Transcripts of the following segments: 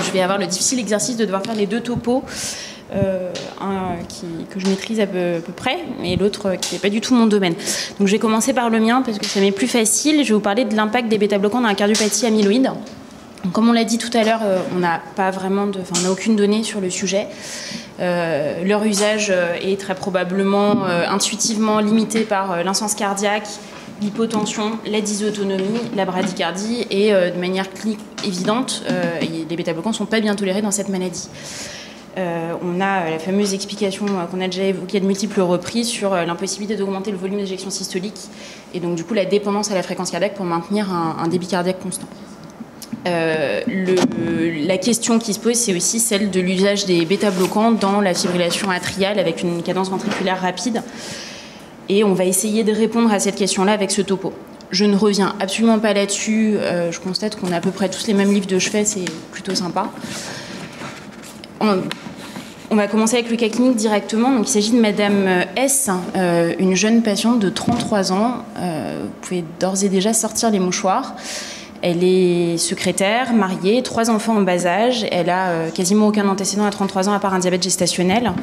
je vais avoir le difficile exercice de devoir faire les deux topos, un que je maîtrise à peu près, et l'autre qui n'est pas du tout mon domaine. Donc je vais commencer par le mien, parce que ça m'est plus facile. Je vais vous parler de l'impact des bêta-bloquants dans la cardiopathie amyloïde. Donc, comme on l'a dit tout à l'heure, on n'a aucune donnée sur le sujet. Leur usage est très probablement intuitivement limité par l'insuffisance cardiaque, l'hypotension, la dysautonomie, la bradycardie, et de manière clinique évidente, les bêta-bloquants ne sont pas bien tolérés dans cette maladie. On a la fameuse explication qu'on a déjà évoquée à de multiples reprises sur l'impossibilité d'augmenter le volume d'éjection systolique et donc du coup la dépendance à la fréquence cardiaque pour maintenir un débit cardiaque constant. La question qui se pose, c'est aussi celle de l'usage des bêta-bloquants dans la fibrillation atriale avec une cadence ventriculaire rapide. Et on va essayer de répondre à cette question-là avec ce topo. Je ne reviens absolument pas là-dessus. Je constate qu'on a à peu près tous les mêmes livres de chevet, c'est plutôt sympa. On va commencer avec le cas clinique directement. Donc, il s'agit de Madame S, une jeune patiente de 33 ans. Vous pouvez d'ores et déjà sortir les mouchoirs. Elle est secrétaire, mariée, 3 enfants en bas âge. Elle a quasiment aucun antécédent à 33 ans à part un diabète gestationnel.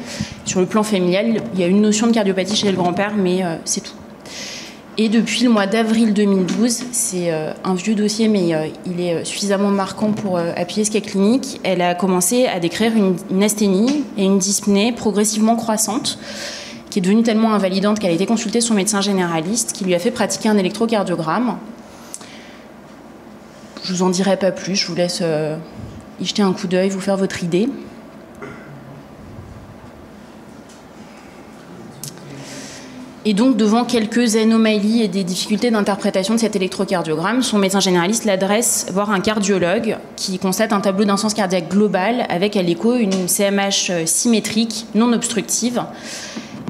Sur le plan familial, il y a une notion de cardiopathie chez le grand-père, mais c'est tout. Et depuis le mois d'avril 2012, c'est un vieux dossier, mais il est suffisamment marquant pour appuyer ce cas clinique. Elle a commencé à décrire une asthénie et une dyspnée progressivement croissante, qui est devenue tellement invalidante qu'elle a été consultée son médecin généraliste, qui lui a fait pratiquer un électrocardiogramme. Je vous en dirai pas plus, je vous laisse y jeter un coup d'œil, vous faire votre idée. Et donc, devant quelques anomalies et des difficultés d'interprétation de cet électrocardiogramme, son médecin généraliste l'adresse voir un cardiologue qui constate un tableau d'insuffisance cardiaque globale avec à l'écho une CMH symétrique, non obstructive.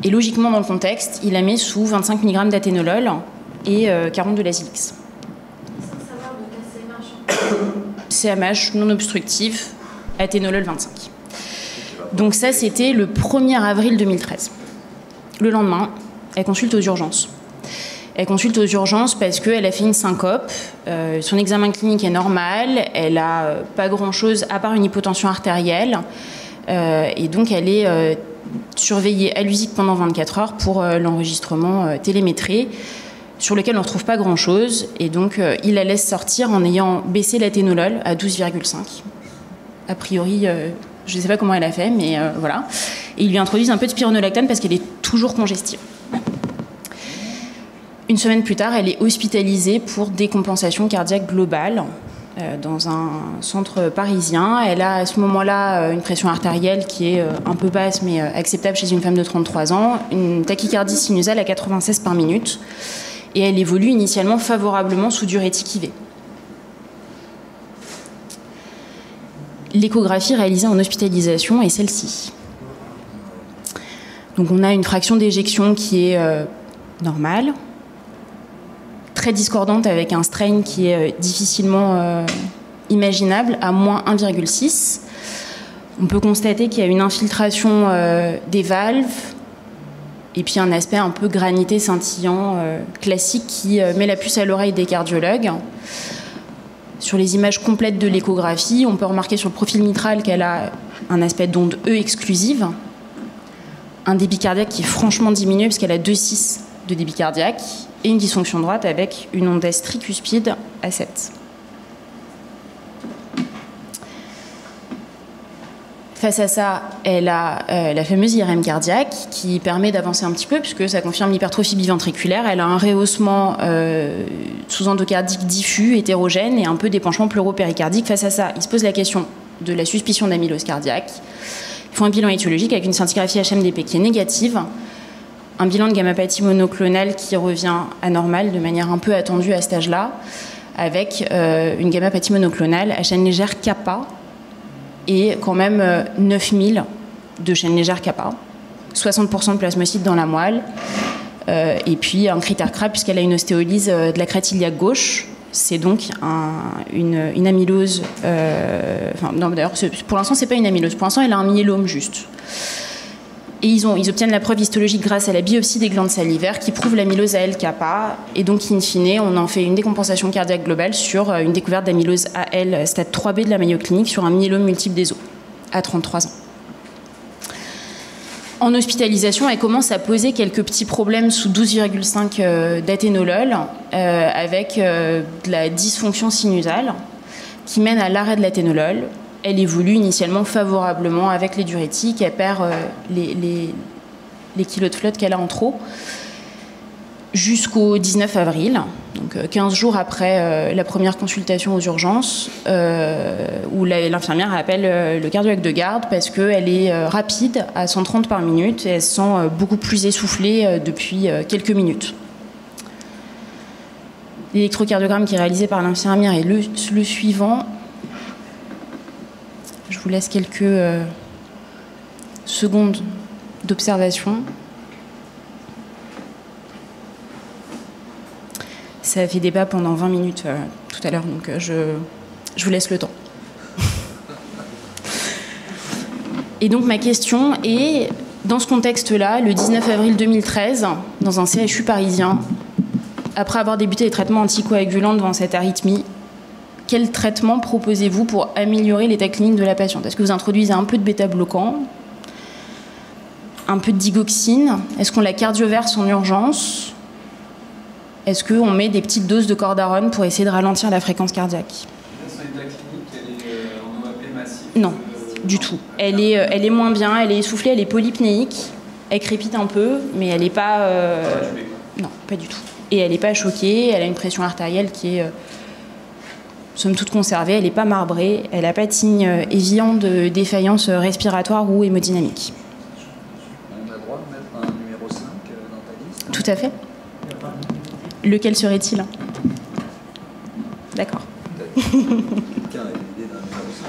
Et logiquement, dans le contexte, il la met sous 25 mg d'athénolol et 40 de l'azilix. CMH non obstructif, athénolol 25. Donc ça, c'était le 1er avril 2013. Le lendemain, elle consulte aux urgences. Elle consulte aux urgences parce qu'elle a fait une syncope. Son examen clinique est normal. Elle n'a pas grand-chose à part une hypotension artérielle. Et donc, elle est surveillée à l'USIC pendant 24 heures pour l'enregistrement télémétré, sur lequel on ne retrouve pas grand-chose. Et donc, il la laisse sortir en ayant baissé l'athénolol à 12,5. A priori, je ne sais pas comment elle a fait, mais voilà. Et ils lui introduisent un peu de spironolactane parce qu'elle est toujours congestive. Une semaine plus tard, elle est hospitalisée pour décompensation cardiaque globale dans un centre parisien. Elle a à ce moment-là une pression artérielle qui est un peu basse, mais acceptable chez une femme de 33 ans, une tachycardie sinusale à 96 par minute. Et elle évolue initialement favorablement sous diurétique IV. L'échographie réalisée en hospitalisation est celle-ci. Donc on a une fraction d'éjection qui est normale, très discordante avec un strain qui est difficilement imaginable à moins 1,6. On peut constater qu'il y a une infiltration des valves, et puis un aspect un peu granité scintillant classique qui met la puce à l'oreille des cardiologues. Sur les images complètes de l'échographie, on peut remarquer sur le profil mitral qu'elle a un aspect d'onde E exclusive, un débit cardiaque qui est franchement diminué puisqu'elle a 2,6 de débit cardiaque, et une dysfonction droite avec une onde S tricuspide à 7. Face à ça, elle a la fameuse IRM cardiaque qui permet d'avancer un petit peu puisque ça confirme l'hypertrophie biventriculaire. Elle a un rehaussement sous-endocardique diffus, hétérogène et un peu d'épanchement pleuro-péricardique. Face à ça, il se pose la question de la suspicion d'amylose cardiaque. Ils font un bilan étiologique avec une scintigraphie HMDP qui est négative, un bilan de gammapathie monoclonale qui revient anormal de manière un peu attendue à cet âge-là, avec une gammapathie monoclonale à chaîne légère kappa, et quand même 9000 de chaîne légère kappa, 60% de plasmocytes dans la moelle, et puis un critère CRA puisqu'elle a une ostéolyse de la crête iliaque gauche. C'est donc une amylose. Non, d'ailleurs, pour l'instant, c'est pas une amylose. Pour l'instant, elle a un myélome juste. Et ils obtiennent la preuve histologique grâce à la biopsie des glandes salivaires qui prouve l'amylose AL-kappa. Et donc, in fine, on en fait une décompensation cardiaque globale sur une découverte d'amylose AL stade 3B de la Mayo Clinic sur un myélome multiple des os à 33 ans. En hospitalisation, elle commence à poser quelques petits problèmes sous 12,5 d'athénolol avec de la dysfonction sinusale qui mène à l'arrêt de l'athénolol. Elle évolue initialement favorablement avec les diurétiques, elle perd les kilos de flotte qu'elle a en trop jusqu'au 19 avril, donc 15 jours après la première consultation aux urgences, où l'infirmière appelle le cardiologue de garde parce qu'elle est rapide à 130 par minute et elle se sent beaucoup plus essoufflée depuis quelques minutes. L'électrocardiogramme qui est réalisé par l'infirmière est le suivant. Je vous laisse quelques secondes d'observation. Ça a fait débat pendant 20 minutes tout à l'heure, donc je vous laisse le temps. Et donc ma question est, dans ce contexte-là, le 19 avril 2013, dans un CHU parisien, après avoir débuté les traitements anticoagulants devant cette arythmie, quel traitement proposez-vous pour améliorer l'état clinique de la patiente? Est-ce que vous introduisez un peu de bêta-bloquant, un peu de digoxine? Est-ce qu'on la cardioverse en urgence? Est-ce qu'on met des petites doses de cordarone pour essayer de ralentir la fréquence cardiaque? Son état clinique, elle est en OAP massif? Non, du tout. Elle est moins bien, elle est essoufflée, elle est polypnéique, elle crépite un peu, mais elle n'est pas... Non, pas du tout. Et elle n'est pas choquée, elle a une pression artérielle qui est... somme toute conservée, elle n'est pas marbrée, elle n'a pas de signe évident de défaillance respiratoire ou hémodynamique. On a le droit de mettre un numéro 5 dans ta liste? Tout à fait. Lequel serait-il? D'accord. Quelqu'un a l'idée d'un numéro 5?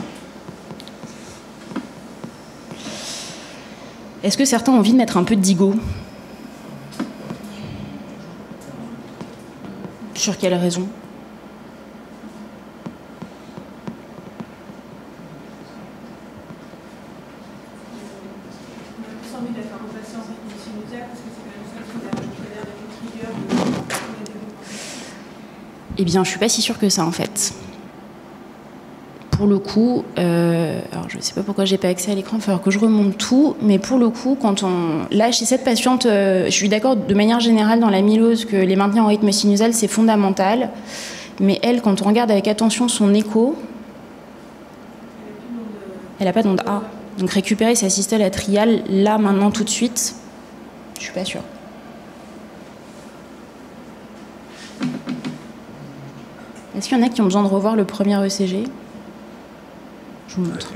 Est-ce que certains ont envie de mettre un peu de digo? Sur quelle raison? Eh bien, je ne suis pas si sûre que ça, en fait. Pour le coup, alors je ne sais pas pourquoi je n'ai pas accès à l'écran, il va falloir que je remonte tout, mais pour le coup, là, chez cette patiente, je suis d'accord de manière générale dans l'amylose que les maintenir en rythme sinusal, c'est fondamental, mais elle, quand on regarde avec attention son écho, elle n'a pas d'onde A. Donc récupérer sa systole atriale, là, maintenant, tout de suite, je ne suis pas sûre. Est-ce qu'il y en a qui ont besoin de revoir le premier ECG? Je vous montre.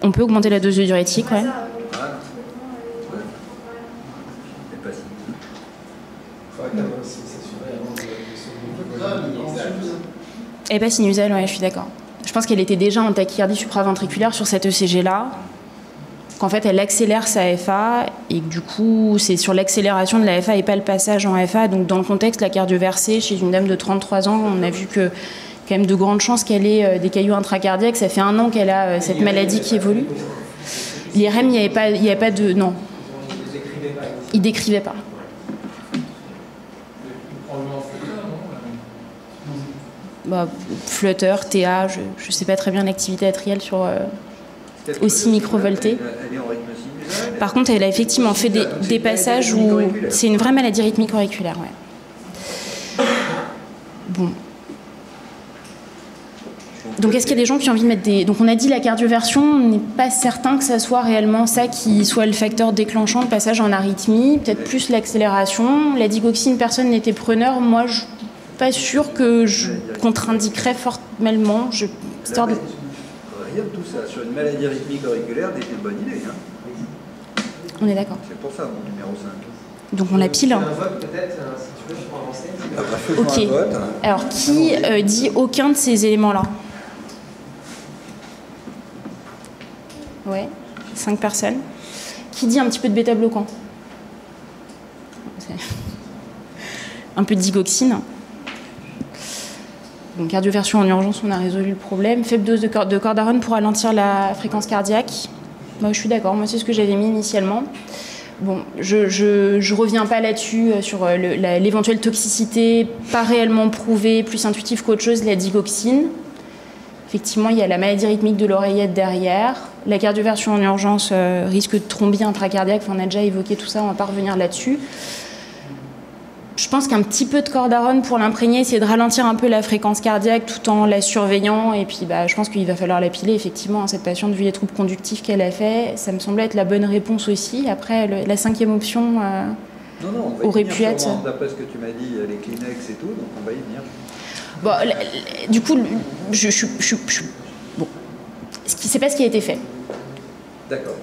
On peut augmenter la dose de diurétique, ouais. Elle n'est pas sinusale, ouais, je suis d'accord. Je pense qu'elle était déjà en tachycardie supraventriculaire sur cette ECG-là, qu'en fait elle accélère sa FA et que du coup c'est sur l'accélération de la FA et pas le passage en FA. Donc dans le contexte, la cardioversée chez une dame de 33 ans, on a vu que quand même de grandes chances qu'elle ait des caillots intracardiaques. Ça fait 1 an qu'elle a cette maladie qui évolue. L'IRM, il n'y avait pas de... Non. Il ne décrivait pas. Bah, flotteur, TA, je ne sais pas très bien l'activité atriale sur aussi microvoltée. Par contre, elle a effectivement fait des passages où c'est une vraie maladie rythmique auriculaire. Ouais. Bon. Donc, est-ce qu'il y a des gens qui ont envie de mettre des... Donc, on a dit la cardioversion, on n'est pas certain que ça soit réellement ça qui soit le facteur déclenchant de passage en arythmie, peut-être plus l'accélération. La digoxine, personne n'était preneur. Moi, je pas sûr que je contre-indiquerais formellement. Histoire de... Rien de tout ça. Sur une maladie rythmique auriculaire, c'était une bonne idée. Hein. On est d'accord. C'est pour ça, mon numéro 5. Donc on la pile. Un vote peut-être, si tu veux, pour avancer. Ok. Un vote. Alors, qui dit aucun de ces éléments-là? Ouais. 5 personnes. Qui dit un petit peu de bêta-bloquant? un peu de digoxine. Donc cardioversion en urgence, on a résolu le problème. Faible dose de cordarone pour ralentir la fréquence cardiaque. Moi, je suis d'accord, moi c'est ce que j'avais mis initialement. Bon, je reviens pas là-dessus sur l'éventuelle toxicité pas réellement prouvée, plus intuitive qu'autre chose, la digoxine. Effectivement, il y a la maladie rythmique de l'oreillette derrière. La cardioversion en urgence, risque de thrombie intracardiaque, on a déjà évoqué tout ça, on ne va pas revenir là-dessus. Je pense qu'un petit peu de cordarone pour l'imprégner, c'est de ralentir un peu la fréquence cardiaque tout en la surveillant. Et puis, je pense qu'il va falloir la piler, effectivement. Cette patiente, vu les troubles conductifs qu'elle a fait, ça me semblait être la bonne réponse aussi. Après, la cinquième option aurait pu être... D'après ce que tu m'as dit, les Kleenex et tout, donc on va y venir. Bon, du coup, bon. C'est pas ce qui a été fait. D'accord.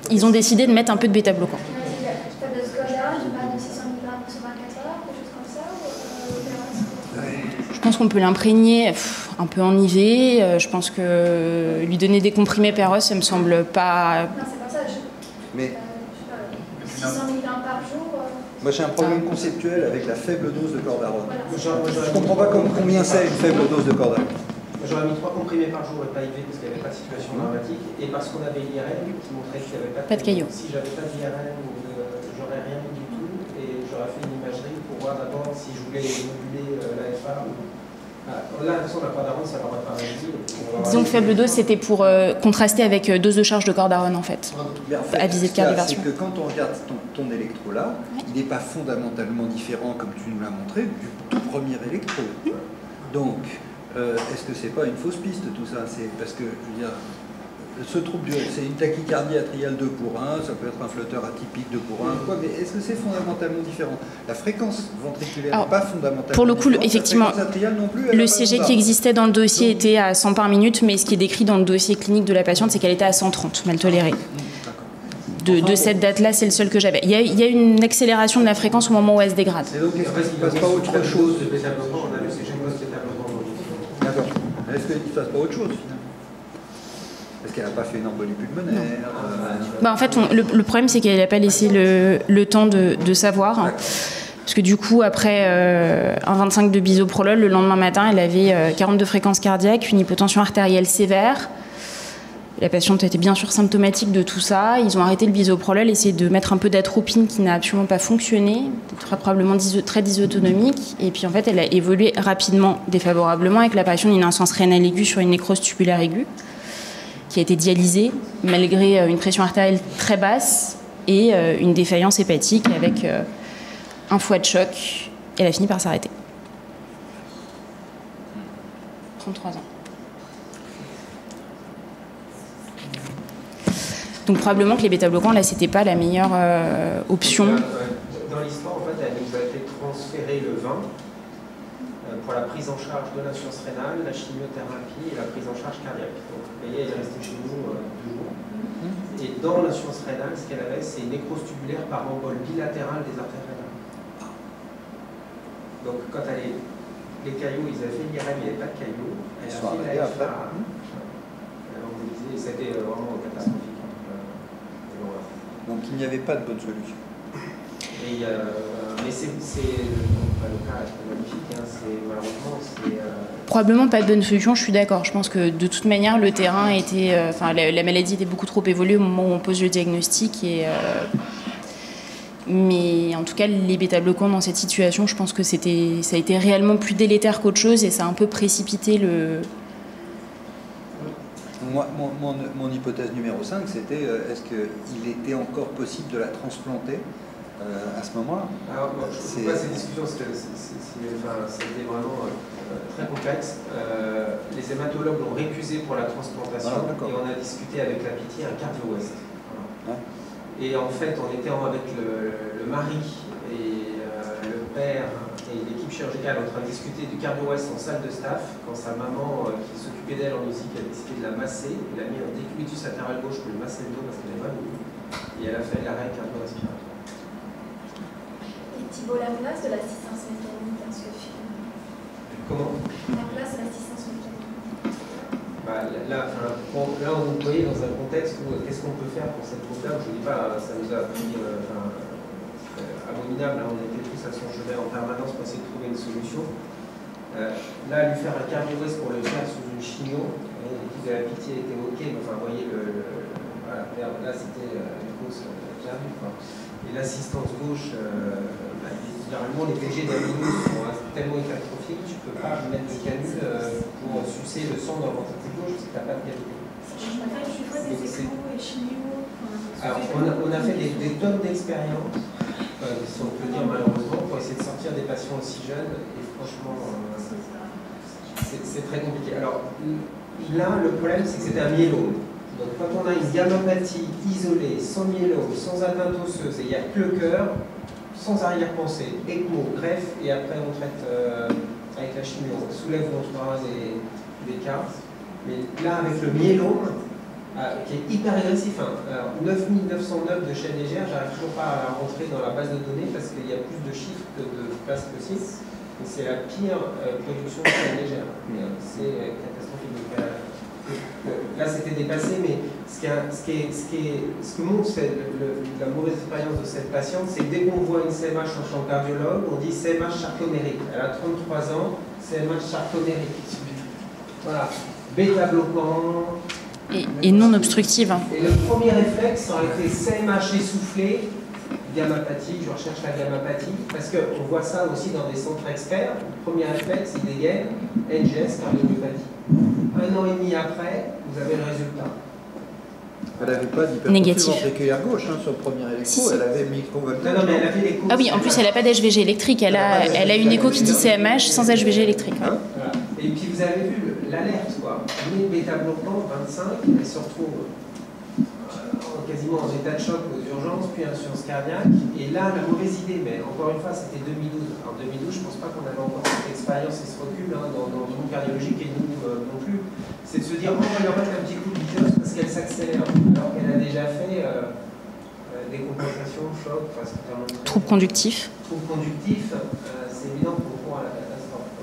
Ils ont décidé de mettre un peu de bêta-bloquant. Je pense qu'on peut l'imprégner un peu en IV. Je pense que lui donner des comprimés Péros, ça me semble pas... Non, c'est pas ça. Mais... 600 mg par jour... Moi, j'ai un problème conceptuel avec la faible dose de cordarone. Je ne comprends pas combien c'est une faible dose de cordarone. J'aurais mis 3 comprimés par jour et pas IV parce qu'il n'y avait pas de situation dramatique et parce qu'on avait l'IRM qui montrait qu'il n'y avait pas de caillot. Si j'avais pas d'IRM, j'aurais rien mis du tout et j'aurais fait une imagerie pour voir d'abord si je voulais moduler l'AFA. Là, de toute façon, la cordarone, ça n'aurait pas réussi. Disons que faible dose, c'était pour contraster avec dose de charge de cordarone, en fait. À visée de cardioversion. C'est que quand on regarde ton électro là, il n'est pas fondamentalement différent, comme tu nous l'as montré, du tout premier électro. Donc, est-ce que c'est pas une fausse piste tout ça? C'est parce que, je veux dire, ce trouble, c'est une tachycardie atriale 2 pour 1, ça peut être un flotteur atypique 2 pour 1, quoi, mais est-ce que c'est fondamentalement différent? La fréquence ventriculaire n'est pas fondamentalement pour le coup, différente, effectivement, non plus, le CG qui existait dans le dossier était à 100 par minute, mais ce qui est décrit dans le dossier clinique de la patiente, c'est qu'elle était à 130, mal tolérée. De cette date-là, c'est le seul que j'avais. Il y a une accélération de la fréquence au moment où elle se dégrade. Et donc, est-ce qu'il ne se passe pas autre chose? D'accord. Est-ce qu'il ne se passe pas autre chose, finalement? Est-ce qu'elle n'a pas fait une embolie pulmonaire? En fait, le problème, c'est qu'elle n'a pas laissé le temps de savoir. Parce que du coup, après un 25 de bisoprolol, le lendemain matin, elle avait 42 fréquences cardiaques, une hypotension artérielle sévère. La patiente était bien sûr symptomatique de tout ça. Ils ont arrêté le bisoprolol, essayé de mettre un peu d'atropine qui n'a absolument pas fonctionné, très probablement très dysautonomique. Et puis en fait, elle a évolué rapidement, défavorablement, avec l'apparition d'une insuffisance rénale aiguë sur une nécrose tubulaire aiguë, qui a été dialysée malgré une pression artérielle très basse et une défaillance hépatique avec un foie de choc. Elle a fini par s'arrêter. 33 ans. Donc probablement que les bêta-bloquants, là, c'était pas la meilleure option. Dans l'histoire, en fait, elle nous a fait transférer le vin pour la prise en charge de l'insuffisance rénale, la chimiothérapie et la prise en charge cardiaque. Donc, vous voyez, elle est restée chez nous 2 jours. Et dans l'insuffisance rénale, ce qu'elle avait, c'est une nécrose tubulaire par embole bilatérale des artères rénales. Donc, quand les caillots, ils avaient fait l'IRM, il n'y avait pas de caillots. Elle a fait la FA. C'était vraiment catastrophique. Donc il n'y avait pas de bonne solution. Mais c'est pas le cas, c'est magnifique. Malheureusement, probablement pas de bonne solution, je suis d'accord. Je pense que de toute manière, le terrain était... la maladie était beaucoup trop évoluée au moment où on pose le diagnostic. Mais en tout cas, les bêta-bloquants dans cette situation, je pense que ça a été réellement plus délétère qu'autre chose et ça a un peu précipité le... Mon hypothèse numéro 5, c'était est-ce qu'il était encore possible de la transplanter à ce moment-là? Alors, je ne sais pas ces discussions, c'était vraiment très complexe. Les hématologues l'ont récusé pour la transplantation et on a discuté avec la pitié un cardio-ouest. Voilà. Et en fait, on était avec le mari et le père et l'équipe chirurgicale en train de discuter du cardio-ouest en salle de staff quand sa maman qui s'occupait d'elle en musique a décidé de la masser. Elle a mis un décubitus latéral gauche pour lui masser le dos parce qu'elle n'avait pas voulu. Et elle a fait l'arrêt cardio-respiratoire. Et Thibault, la place de l'assistance mécanique, est-ce que tu... Comment? La place de l'assistance mécanique. Là, on est dans un contexte où qu'est-ce qu'on peut faire pour cette groupe-là? Je ne dis pas, ça nous a pris abominable, hein, on était tous à son chevet en permanence pour essayer de trouver une solution. Là, lui faire un cardio West pour le faire sous une chigno, l'équipe de la pitié était OK, mais enfin, vous voyez, voilà, là c'était une cause perdue. Et l'assistance gauche, généralement les PG d'amylose sont tellement hypertrophiques, tu ne peux pas mettre de canule pour sucer le sang dans le ventricule gauche parce que tu n'as pas de cavité. Alors, on a fait des tonnes d'expériences, si on peut dire malheureusement, pour essayer de sortir des patients aussi jeunes, et franchement, c'est très compliqué. Alors, là, le problème, c'est que c'était un myélome. Donc, quand on a une gammapathie isolée, sans myélome, sans atteinte osseuse, et il n'y a que le cœur, sans arrière-pensée, ECMO, greffe, et après on traite avec la chimio. On soulève, on trouvera des cas. Mais là, avec le myélome, qui est hyper agressif, hein. Alors, 9909 de chaîne légère, j'arrive toujours pas à rentrer dans la base de données parce qu'il y a plus de chiffres que de places possibles. Et c'est la pire production de chaîne légère. C'est catastrophique. Là, c'était dépassé, mais ce que montre la mauvaise expérience de cette patiente, c'est que dès qu'on voit une CMH en champ cardiologue, on dit CMH charcotérique. Elle a 33 ans, CMH charcotérique. Voilà. Bêta-bloquant. Et non obstructive. Et le premier réflexe aurait été CMH essoufflé, gammapathie, je recherche la gammapathie, parce qu'on voit ça aussi dans des centres experts. Le premier réflexe, il dégaine, NGS, cardiomyopathie. 1 an et demi après, vous avez le résultat. Elle n'avait pas d'hypertrophie ventriculaire gauche hein, sur le premier électro, elle avait microvoltage. Non, mais elle avait l'écho. Ah oui, en plus, elle n'a pas d'HVG électrique, elle a une écho qui dit CMH sans HVG électrique. Voilà. Et puis vous avez vu l'alerte, quoi. Une bêta-bloquant, 25, elle se retrouve quasiment en état de choc aux urgences, puis insuffisance cardiaque. Et là, la mauvaise idée, mais encore une fois, c'était 2012. En 2012, je ne pense pas qu'on avait encore cette expérience et ce recul hein, dans le monde cardiologique et nous non plus. C'est de se dire, on va leur mettre un petit coup de vitesse parce qu'elle s'accélère, alors qu'elle a déjà fait des compensations, choc, troubles conductifs. Troubles conductifs, c'est évident qu'on court à la catastrophe.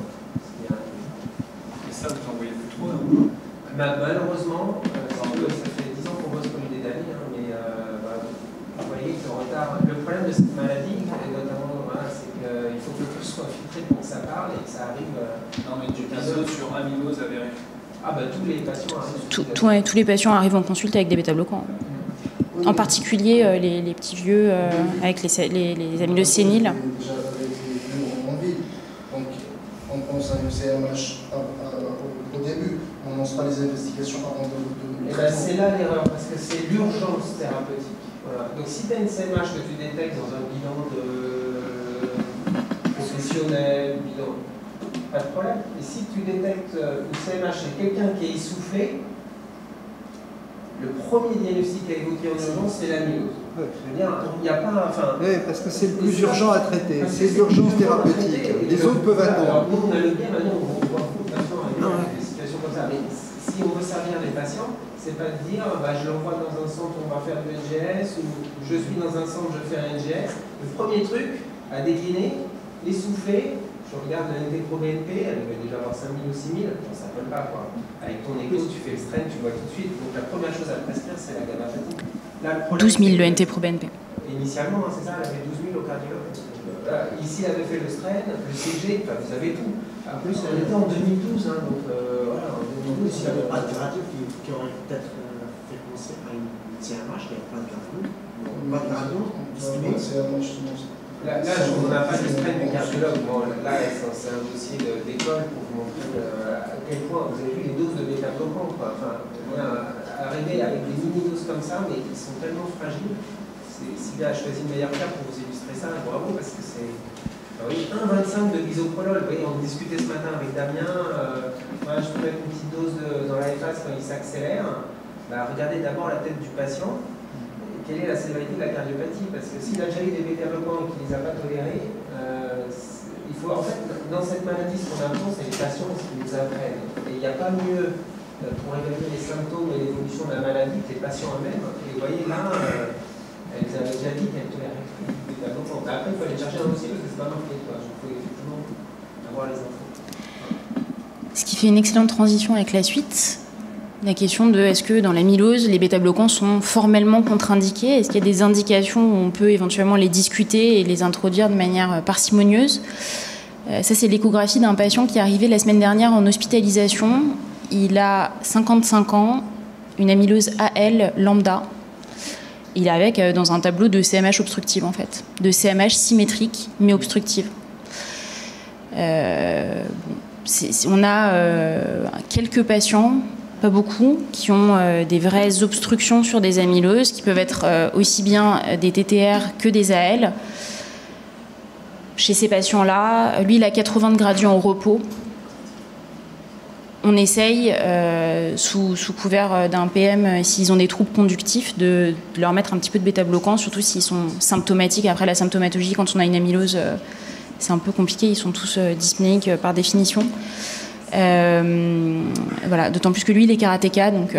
Et ça, vous n'en voyez plus trop malheureusement, ça fait 10 ans qu'on bosse comme des amis, hein, mais vous voyez que le retard. Le problème de cette maladie, et notamment, c'est qu'il faut que tout soit filtré pour que ça parle et que ça arrive. Non, mais du biseau sur amylose avéré. Ah, bah tous les patients arrivent. Tous les patients arrivent en consulte avec des bêta-bloquants. Oui. En particulier les petits vieux avec les amyloses séniles. Donc, on pense à une CMH au début, on lance pas les investigations avant de c'est là l'erreur, parce que c'est l'urgence thérapeutique. Voilà. Donc si tu as une CMH que tu détectes dans un bilan professionnel, bilan, pas de problème. Et si tu détectes une CMH chez quelqu'un qui est essoufflé, le premier diagnostic à évoquer en urgence, c'est l'amylose. Ouais. Je veux dire, il n'y a pas. Enfin, oui, parce que c'est le plus urgent à traiter, c'est l'urgence thérapeutique. Les autres peuvent attendre. Alors, nous, on a le bien, maintenant, on voit beaucoup de patients avec des situations comme ça. Mais si on veut servir les patients, c'est pas de dire je l'envoie dans un centre, on va faire du NGS, ou je suis dans un centre, je fais un NGS. Le premier truc à décliner, essouffler. Je regarde le NT-proBNP, elle devait déjà avoir 5000 ou 6000, ça ne colle pas quoi. Avec ton écho, tu fais le strain, tu vois tout de suite. Donc la première chose à prescrire, c'est la gammapathie. 12 000 le NT-proBNP. Initialement, c'est ça, elle avait 12 000 au cardiologue. Ici, elle avait fait le strain, le CG, vous avez tout. En plus, elle était en 2012, hein, donc voilà, en 2012. S'il n'y avait pas de radio qui aurait peut-être fait penser à une CMH, il n'y avait pas de radio. Pas de radio, Là, on n'a pas de strain du cardiologue. Bon, là, c'est un dossier d'école pour vous montrer à quel point vous avez vu les doses de bêta-bloquants. Enfin, arriver avec des mini-doses comme ça, mais qui sont tellement fragiles. Sylvia a choisi le meilleur cas pour vous illustrer ça, bravo, parce que c'est. Oui, 1,25 de bisoprolol. Vous voyez, on discutait ce matin avec Damien. Je peux mettre une petite dose dans la phase quand il s'accélère. Regardez d'abord la tête du patient. Quelle est la sévérité de la cardiopathie? Parce que s'il a déjà eu des bêta-bloquants et qu'il ne les a pas tolérés, il faut en fait, dans cette maladie, ce qu'on a besoin, c'est les patients qui nous apprennent. Et il n'y a pas mieux pour évaluer les symptômes et l'évolution de la maladie que les patients eux-mêmes. Et vous voyez là, elles avaient déjà dit qu'elles toléraient plus les bêta-bloquants. Après, il faut aller chercher un dossier parce que c'est pas marqué. Il faut effectivement avoir les infos. Ce qui fait une excellente transition avec la suite. La question de est-ce que dans l'amylose, les bêta-bloquants sont formellement contre-indiqués? Est-ce qu'il y a des indications où on peut éventuellement les discuter et les introduire de manière parcimonieuse? Ça, c'est l'échographie d'un patient qui est arrivé la semaine dernière en hospitalisation. Il a 55 ans, une amylose AL lambda. Il est avec dans un tableau de CMH obstructive, en fait. De CMH symétrique, mais obstructive. On a quelques patients, pas beaucoup, qui ont des vraies obstructions sur des amyloses, qui peuvent être aussi bien des TTR que des AL. Chez ces patients-là, lui, il a 80 de gradient au repos. On essaye, sous couvert d'un PM, s'ils ont des troubles conductifs, de leur mettre un petit peu de bêta-bloquant, surtout s'ils sont symptomatiques. Après, la symptomatologie, quand on a une amylose, c'est un peu compliqué. Ils sont tous dyspnéiques par définition. Voilà, d'autant plus que lui, il est karatéka, donc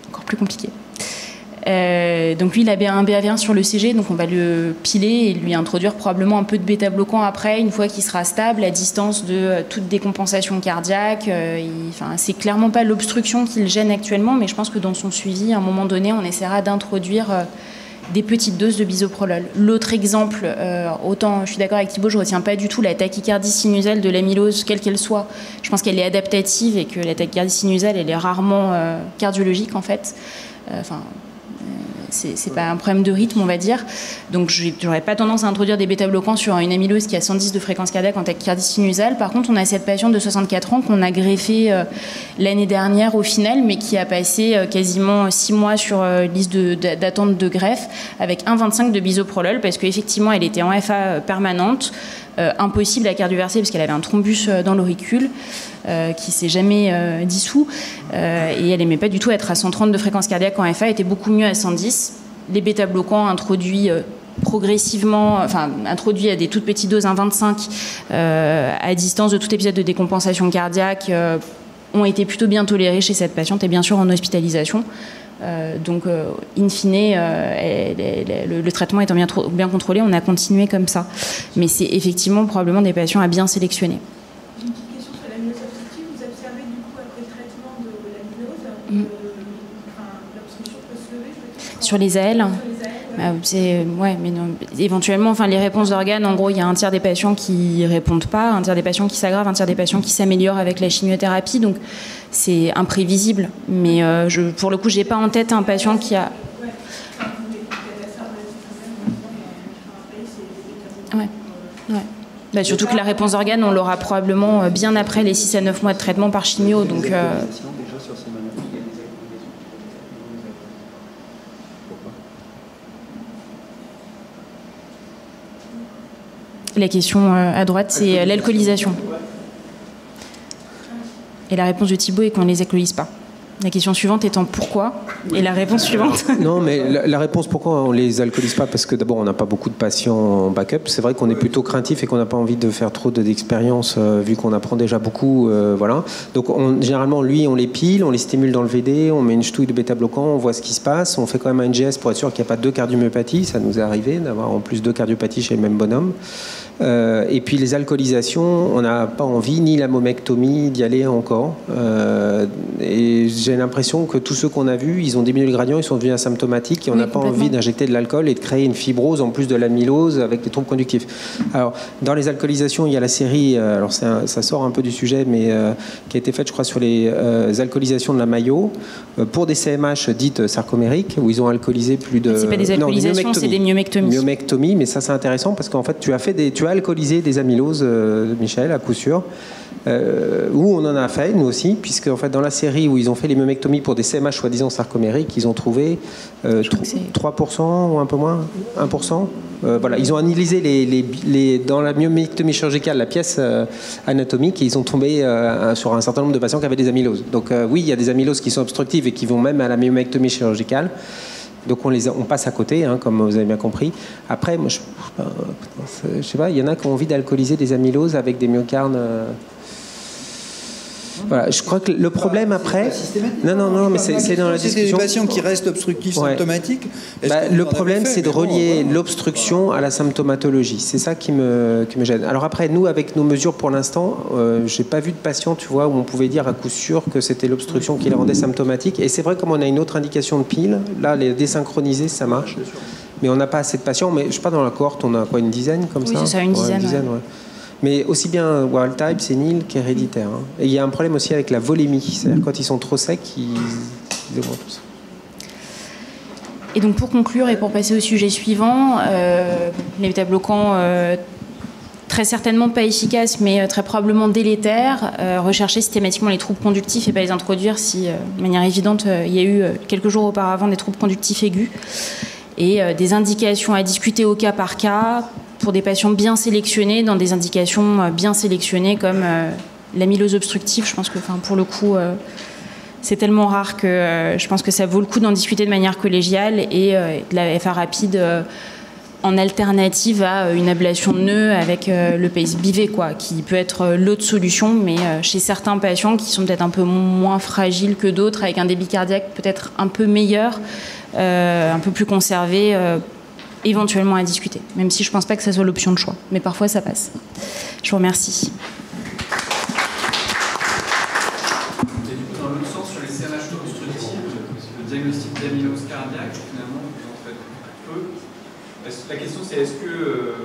encore plus compliqué. Donc lui, il a un BAV1 sur le CG, donc on va le piler et lui introduire probablement un peu de bêta-bloquant après, une fois qu'il sera stable, à distance de toute décompensation cardiaque. C'est clairement pas l'obstruction qui le gêne actuellement, mais je pense que dans son suivi, à un moment donné, on essaiera d'introduire des petites doses de bisoprolol. L'autre exemple, autant je suis d'accord avec Thibaut, je ne retiens pas du tout la tachycardie sinusale de l'amylose, quelle qu'elle soit. Je pense qu'elle est adaptative et que la tachycardie sinusale, elle est rarement cardiologique en fait. C'est pas un problème de rythme, on va dire. Donc, j'aurais pas tendance à introduire des bêta-bloquants sur une amylose qui a 110 de fréquence cardiaque en tachycardie sinusale. Par contre, on a cette patiente de 64 ans qu'on a greffée l'année dernière au final, mais qui a passé quasiment 6 mois sur liste d'attente de greffe avec 1,25 de bisoprolol parce qu'effectivement, elle était en FA permanente. Impossible à cardioverser parce qu'elle avait un thrombus dans l'auricule qui s'est jamais dissous et elle n'aimait pas du tout être à 130 de fréquence cardiaque en FA, elle était beaucoup mieux à 110. Les bêta-bloquants introduits progressivement, introduits à des toutes petites doses, 1,25 à distance de tout épisode de décompensation cardiaque, ont été plutôt bien tolérés chez cette patiente et bien sûr en hospitalisation. Donc, in fine, le traitement étant bien contrôlé, on a continué comme ça. Mais c'est effectivement probablement des patients à bien sélectionner. Une petite question sur l'amylose obstructive. Vous observez du coup après le traitement de l'amylose, l'obstruction peut se lever peut-être sur les AL. Mais non, éventuellement, les réponses d'organes, en gros, il y a un tiers des patients qui répondent pas, un tiers des patients qui s'aggravent, un tiers des patients qui s'améliorent avec la chimiothérapie, donc c'est imprévisible. Mais pour le coup, j'ai pas en tête un patient qui a. Ouais. Surtout que la réponse d'organes, on l'aura probablement bien après les 6 à 9 mois de traitement par chimio, donc. La question à droite, c'est l'alcoolisation. Et la réponse de Thibaut est qu'on ne les alcoolise pas. La question suivante étant pourquoi? Et la réponse suivante? Non, mais la réponse pourquoi on ne les alcoolise pas, parce que d'abord, on n'a pas beaucoup de patients en backup. C'est vrai qu'on est plutôt craintif et qu'on n'a pas envie de faire trop d'expérience vu qu'on apprend déjà beaucoup. Voilà. Donc, généralement, on les pile, on les stimule dans le VD, on met une ch'touille de bêta-bloquant, on voit ce qui se passe. On fait quand même un NGS pour être sûr qu'il n'y a pas 2 cardiomyopathies. Ça nous est arrivé d'avoir en plus 2 cardiopathies chez le même bonhomme. Et puis les alcoolisations, on n'a pas envie ni la momectomie d'y aller encore. Et j'ai l'impression que tous ceux qu'on a vus, ils ont diminué le gradient, ils sont devenus asymptomatiques et on n'a pas envie d'injecter de l'alcool et de créer une fibrose en plus de l'amylose avec des troubles conductifs. Alors, dans les alcoolisations, il y a la série, alors ça sort un peu du sujet, mais qui a été faite, je crois, sur les alcoolisations de la maillot pour des CMH dites sarcomériques, où ils ont alcoolisé plus de... C'est pas des alcoolisations, c'est des myomectomies. Myomectomies, mais ça c'est intéressant parce qu'en fait, tu as alcoolisé des amyloses, Michel, à coup sûr. Où on en a fait, nous aussi, puisque en fait, dans la série où ils ont fait les myomectomies pour des CMH soi-disant sarcomériques, ils ont trouvé 3% ou un peu moins, 1%. Voilà, ils ont analysé dans la myomectomie chirurgicale la pièce anatomique et ils ont tombé sur un certain nombre de patients qui avaient des amyloses. Donc oui, il y a des amyloses qui sont obstructives et qui vont même à la myomectomie chirurgicale. Donc on passe à côté, comme vous avez bien compris. Après, moi, je sais pas, il y en a qui ont envie d'alcooliser des amyloses avec des myocardes. Voilà, je crois que le problème après... Non, mais c'est dans la discussion. C'est des patients qui restent obstructifs symptomatiques. Le problème, c'est de relier l'obstruction à la symptomatologie. C'est ça qui me gêne. Alors après, nous, avec nos mesures pour l'instant, j'ai pas vu de patient, tu vois, où on pouvait dire à coup sûr que c'était l'obstruction qui les rendait symptomatiques. Et c'est vrai, comme on a une autre indication de pile, là, les désynchroniser, ça marche. Mais on n'a pas assez de patients. Mais je sais pas, dans la cohorte, on a quoi, une dizaine comme ça? Oui, c'est ça, une dizaine. Ouais. Mais aussi bien wild type, sénile qu'héréditaire. Hein. Et il y a un problème aussi avec la volémie. C'est-à-dire quand ils sont trop secs, ils augmentent tout ça. Et donc pour conclure et pour passer au sujet suivant, les bêta-bloquants très certainement pas efficaces, mais très probablement délétères. Rechercher systématiquement les troubles conductifs et pas les introduire si, de manière évidente, il y a eu quelques jours auparavant des troubles conductifs aigus. Et des indications à discuter au cas par cas pour des patients bien sélectionnés, dans des indications bien sélectionnées comme l'amylose obstructive. Je pense que pour le coup, c'est tellement rare que je pense que ça vaut le coup d'en discuter de manière collégiale et de la FA rapide en alternative à une ablation de nœud avec le PACE-BIV, qui peut être l'autre solution, mais chez certains patients qui sont peut-être un peu moins fragiles que d'autres, avec un débit cardiaque peut-être un peu meilleur, un peu plus conservé, éventuellement à discuter, même si je ne pense pas que ça soit l'option de choix. Mais parfois, ça passe. Je vous remercie. Et du coup, dans l'autre sens, sur les CMH obstructives, le diagnostic d'amylose cardiaque, finalement, vous en faites peu. La question, c'est est-ce que,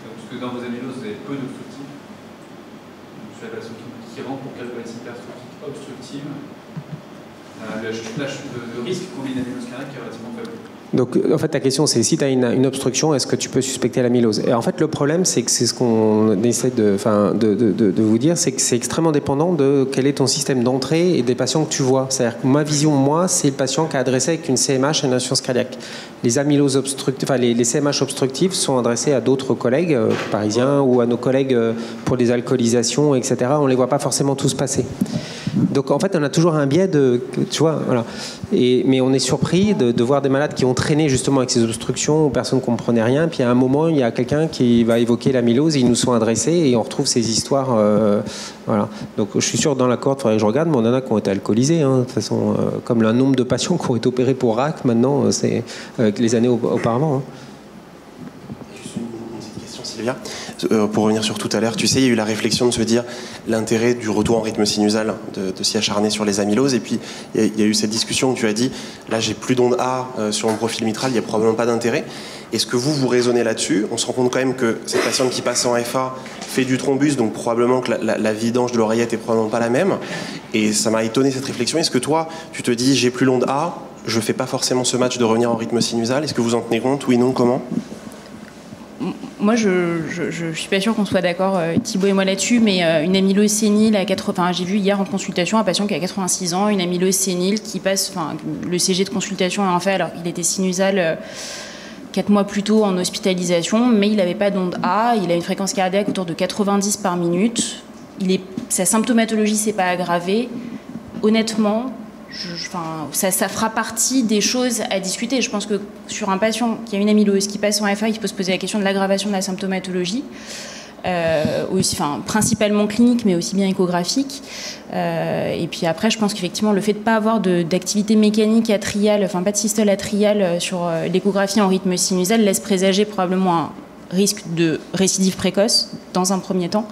parce que dans vos amyloses, vous avez peu d'obstructifs, sur la personne qui rentre pour qu'elle doit être hyper obstructive, le risque qu'on ait une amylose cardiaque est relativement faible. Donc, en fait, ta question, c'est si tu as une obstruction, est-ce que tu peux suspecter l'amylose? Et en fait, le problème, c'est que c'est ce qu'on essaie de vous dire, c'est que c'est extrêmement dépendant de quel est ton système d'entrée et des patients que tu vois. C'est-à-dire que ma vision, moi, c'est le patient qui est adressé avec une CMH et une insuffisance cardiaque. Les amyloses obstructives, les CMH obstructives sont adressés à d'autres collègues parisiens ou à nos collègues pour des alcoolisations, etc. On ne les voit pas forcément tous passer. Donc en fait, on a toujours un biais tu vois, voilà. Mais on est surpris de voir des malades qui ont traîné justement avec ces obstructions où personne ne comprenait rien. Puis à un moment, il y a quelqu'un qui va évoquer l'amylose, ils nous sont adressés et on retrouve ces histoires. Voilà. Donc je suis sûr dans la cohorte, il faudrait que je regarde, mais on en a qui ont été alcoolisés. Hein, de toute façon, comme le nombre de patients qui ont été opérés pour RAC maintenant, c'est les années auparavant. Hein. Sylvia, pour revenir sur tout à l'heure, tu sais, il y a eu la réflexion de se dire l'intérêt du retour en rythme sinusal, de s'y acharner sur les amyloses, et puis il y a eu cette discussion où tu as dit, là j'ai plus d'onde A sur mon profil mitral, il n'y a probablement pas d'intérêt. Est-ce que vous raisonnez là-dessus? On se rend compte quand même que cette patiente qui passe en FA fait du thrombus, donc probablement que la vidange de l'oreillette est probablement pas la même, et ça m'a étonné cette réflexion. Est-ce que toi, tu te dis, j'ai plus l'onde A, je fais pas forcément ce match de revenir en rythme sinusal? Est-ce que vous en tenez compte? Oui, non, comment? Moi, je suis pas sûre qu'on soit d'accord, Thibaut et moi, là-dessus, mais une amylose sénile à 80... j'ai vu hier en consultation un patient qui a 86 ans, une amylose sénile qui passe... le CG de consultation est en fait, alors il était sinusal 4 mois plus tôt en hospitalisation, mais il n'avait pas d'onde A, il a une fréquence cardiaque autour de 90 par minute. Sa symptomatologie s'est pas aggravée. Honnêtement... ça fera partie des choses à discuter. Je pense que sur un patient qui a une amylose, qui passe en FA, il faut se poser la question de l'aggravation de la symptomatologie, principalement clinique, mais aussi bien échographique. Et puis après, je pense qu'effectivement, le fait de ne pas avoir d'activité mécanique atriale, pas de systole atriale sur l'échographie en rythme sinusal, laisse présager probablement un risque de récidive précoce, dans un premier temps,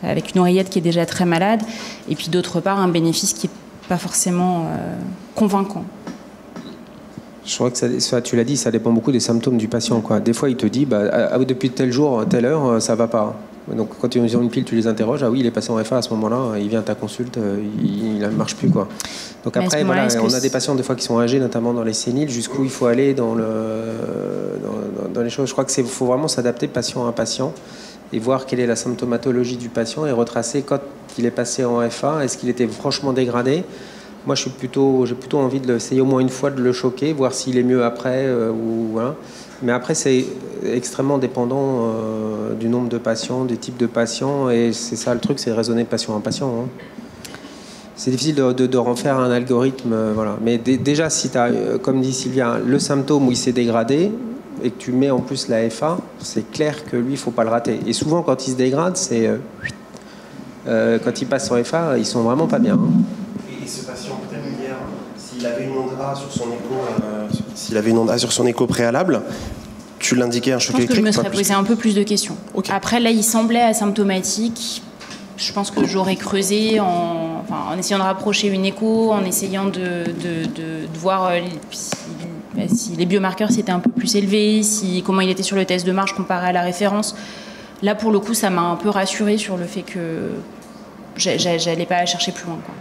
avec une oreillette qui est déjà très malade, et puis d'autre part, un bénéfice qui est pas forcément convaincant. Je crois que tu l'as dit, ça dépend beaucoup des symptômes du patient, quoi. Des fois, il te dit, depuis tel jour, telle heure, ça va pas. Donc, quand tu mesures une pile, tu les interroges. Ah oui, il est passé en FA à ce moment-là, il vient à ta consulte, il ne marche plus, quoi. Donc après, voilà, on a des patients des fois qui sont âgés, notamment dans les séniles, jusqu'où il faut aller dans les choses. Je crois qu'il faut vraiment s'adapter patient à patient et voir quelle est la symptomatologie du patient et retracer quand il est passé en FA, est-ce qu'il était franchement dégradé. Moi, j'ai plutôt envie de l'essayer au moins une fois, de le choquer, voir s'il est mieux après. Voilà. Mais après, c'est extrêmement dépendant du nombre de patients, des types de patients, et c'est ça le truc, c'est de raisonner patient à patient. Hein. C'est difficile de refaire un algorithme. Voilà. Mais déjà, si tu as, comme dit Sylvia, le symptôme où il s'est dégradé, et que tu mets en plus la FA, c'est clair que lui, il ne faut pas le rater. Et souvent, quand il se dégrade, c'est quand ils passent sur FA, ils sont vraiment pas bien. Et ce patient, peut-être hier, s'il avait une onde A sur son écho, s'il avait une onde A sur son écho préalable, tu l'indiquais un choc électrique? Je pense que je me serais posé un peu plus de questions. Okay. Après, là, il semblait asymptomatique. Je pense que j'aurais creusé en essayant de rapprocher une écho, en essayant de voir si les biomarqueurs s'étaient un peu plus élevés, comment il était sur le test de marche comparé à la référence. Là, pour le coup, ça m'a un peu rassurée sur le fait que j'allais pas chercher plus loin, quoi.